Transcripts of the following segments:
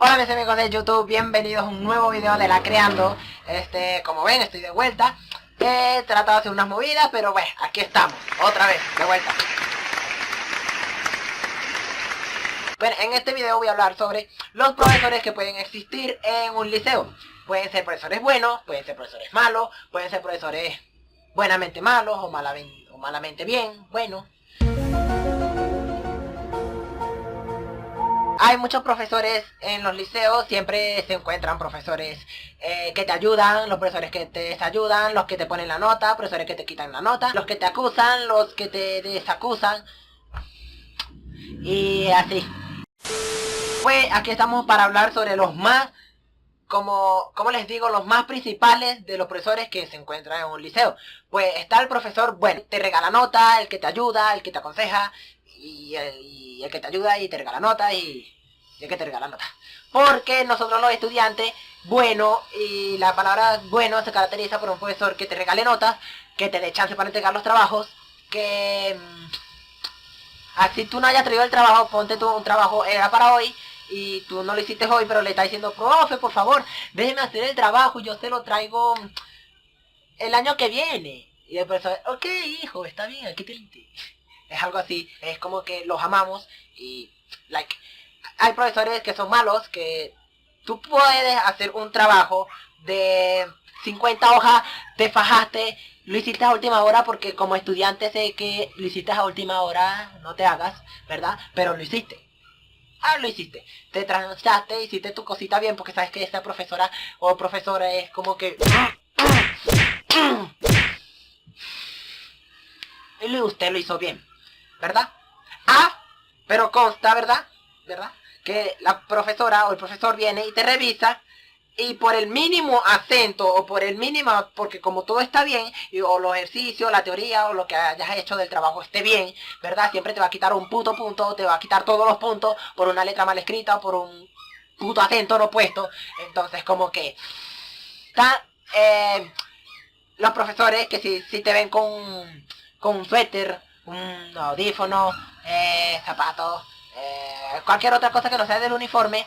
Hola mis amigos de YouTube, bienvenidos a un nuevo video de La Creando. Como ven, estoy de vuelta. He tratado de hacer unas movidas, pero bueno, aquí estamos, otra vez, de vuelta. Bueno, en este video voy a hablar sobre los profesores que pueden existir en un liceo. Pueden ser profesores buenos, pueden ser profesores malos, pueden ser profesores buenamente malos o malamente bien, bueno. Hay muchos profesores en los liceos, siempre se encuentran profesores que te ayudan, los profesores que te desayudan, los que te ponen la nota, profesores que te quitan la nota, los que te acusan, los que te desacusan, y así. Pues aquí estamos para hablar sobre los más, como les digo, los más principales de los profesores que se encuentran en un liceo. Pues está el profesor, bueno, te regala nota, el que te ayuda, el que te aconseja, y el que te ayuda y te regala nota, y el que te regala nota. Porque nosotros los estudiantes, bueno, y la palabra bueno se caracteriza por un profesor que te regale notas, que te dé chance para entregar los trabajos, que así tú no hayas traído el trabajo, ponte tú un trabajo, era para hoy, y tú no lo hiciste hoy, pero le estás diciendo, profe, por favor, déjeme hacer el trabajo, yo se lo traigo el año que viene. Y el profesor, ok, hijo, está bien, aquí te... Es algo así, es como que los amamos y, hay profesores que son malos, que tú puedes hacer un trabajo de 50 hojas, te fajaste, lo hiciste a última hora, porque como estudiante sé que lo hiciste a última hora, no te hagas, ¿verdad? Pero lo hiciste. Lo hiciste, te transaste, hiciste tu cosita bien, porque sabes que esta profesora o profesora es como que... Y usted lo hizo bien, ¿verdad? Pero consta, ¿verdad? Que la profesora o el profesor viene y te revisa, y por el mínimo acento o por el mínimo, porque como todo está bien, o los ejercicios, la teoría o lo que hayas hecho del trabajo esté bien, ¿verdad? Siempre te va a quitar un puto punto, te va a quitar todos los puntos por una letra mal escrita o por un puto acento no puesto. Entonces como que los profesores que si te ven con un suéter, un audífono, zapatos, cualquier otra cosa que no sea del uniforme,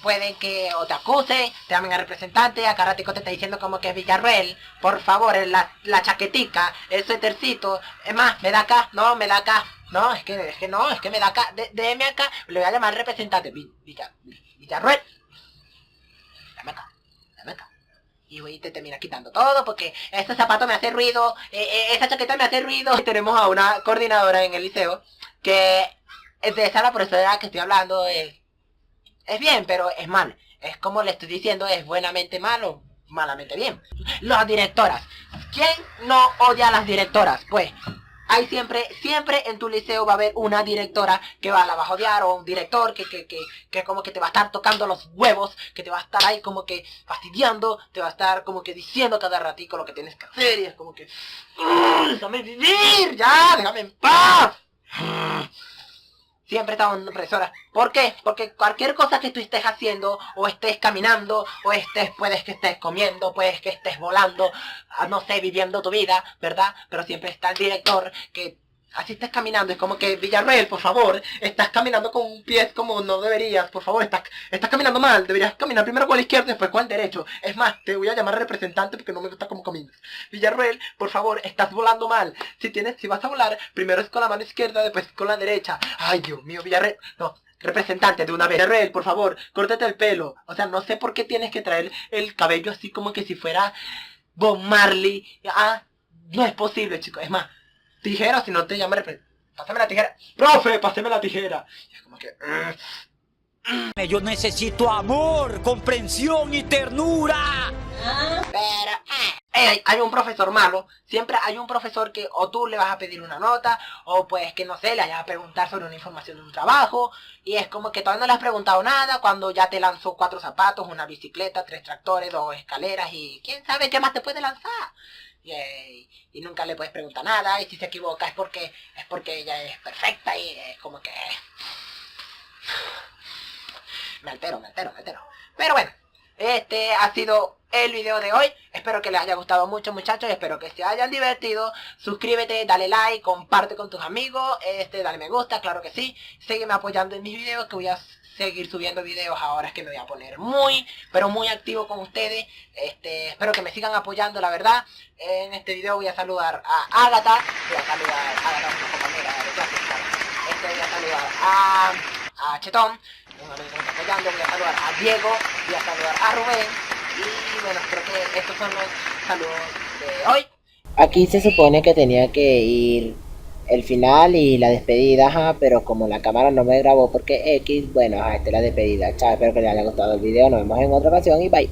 pueden que o te acusen, te llamen a representante, acá ratico te está diciendo como que es Villarreal, por favor, la chaquetica, el suétercito, es más, me da acá, no, me da acá, no, es que me da acá, déjeme acá, le voy a llamar al representante, Villarreal, dame acá, dame acá. Y te termina quitando todo porque este zapato me hace ruido, esa chaqueta me hace ruido. Y tenemos a una coordinadora en el liceo que de esa la profesora que estoy hablando es bien, pero es mal. Es como le estoy diciendo, es buenamente malo, malamente bien. Las directoras. ¿Quién no odia a las directoras? Pues hay siempre en tu liceo va a haber una directora que la vas a odiar, o un director que como que te va a estar tocando los huevos, que te va a estar ahí como que fastidiando, te va a estar como que diciendo cada ratico lo que tienes que hacer, y es como que... ¡Déjame vivir! ¡Ya! ¡Déjame en paz! Siempre está una profesora. ¿Por qué? Porque cualquier cosa que tú estés haciendo, o estés caminando, o puedes que estés comiendo, puedes que estés volando, no sé, viviendo tu vida, ¿verdad? Pero siempre está el director que... Así estás caminando, es como que, Villarreal, por favor, estás caminando con un pie como no deberías, por favor, estás caminando mal, deberías caminar primero con el izquierdo y después con el derecho. Es más, te voy a llamar al representante porque no me gusta cómo caminas. Villarreal, por favor, estás volando mal. Si vas a volar, primero es con la mano izquierda, después con la derecha. Ay, Dios mío, Villarreal, no. Representante de una vez. Villarreal, por favor, córtate el pelo. O sea, no sé por qué tienes que traer el cabello así como que si fuera Bob Marley. No es posible, chicos, es más. Tijera, si no te llama pásame la tijera. Profe, pásame la tijera. Y es como que... Yo necesito amor, comprensión y ternura. Pero... hay un profesor malo. Siempre hay un profesor que o tú le vas a pedir una nota, o pues que no sé, le vayas a preguntar sobre una información de un trabajo, y es como que todavía no le has preguntado nada cuando ya te lanzó 4 zapatos, una bicicleta, 3 tractores, 2 escaleras, y quién sabe qué más te puede lanzar. Y nunca le puedes preguntar nada, y si se equivoca es porque ella es perfecta, y es como que... Me altero. Pero bueno, Este ha sido el video de hoy. Espero que les haya gustado mucho, muchachos. Espero que se hayan divertido. Suscríbete, dale like, comparte con tus amigos. Dale me gusta, claro que sí. Sígueme apoyando en mis videos, que voy a seguir subiendo videos ahora. Es que me voy a poner pero muy activo con ustedes. Espero que me sigan apoyando, la verdad. En este video voy a saludar a Ágata. Voy a saludar a Ágata, una compañera de clase. Voy a saludar a Chetón, un amigo que me está apoyando. Voy a saludar a Diego. Voy a saludar a Rubén. Y bueno, creo que estos son los saludos de hoy. Aquí se supone que tenía que ir el final y la despedida, ajá, pero como la cámara no me grabó porque X, bueno, esta es la despedida. Chao, espero que les haya gustado el video. Nos vemos en otra ocasión y bye.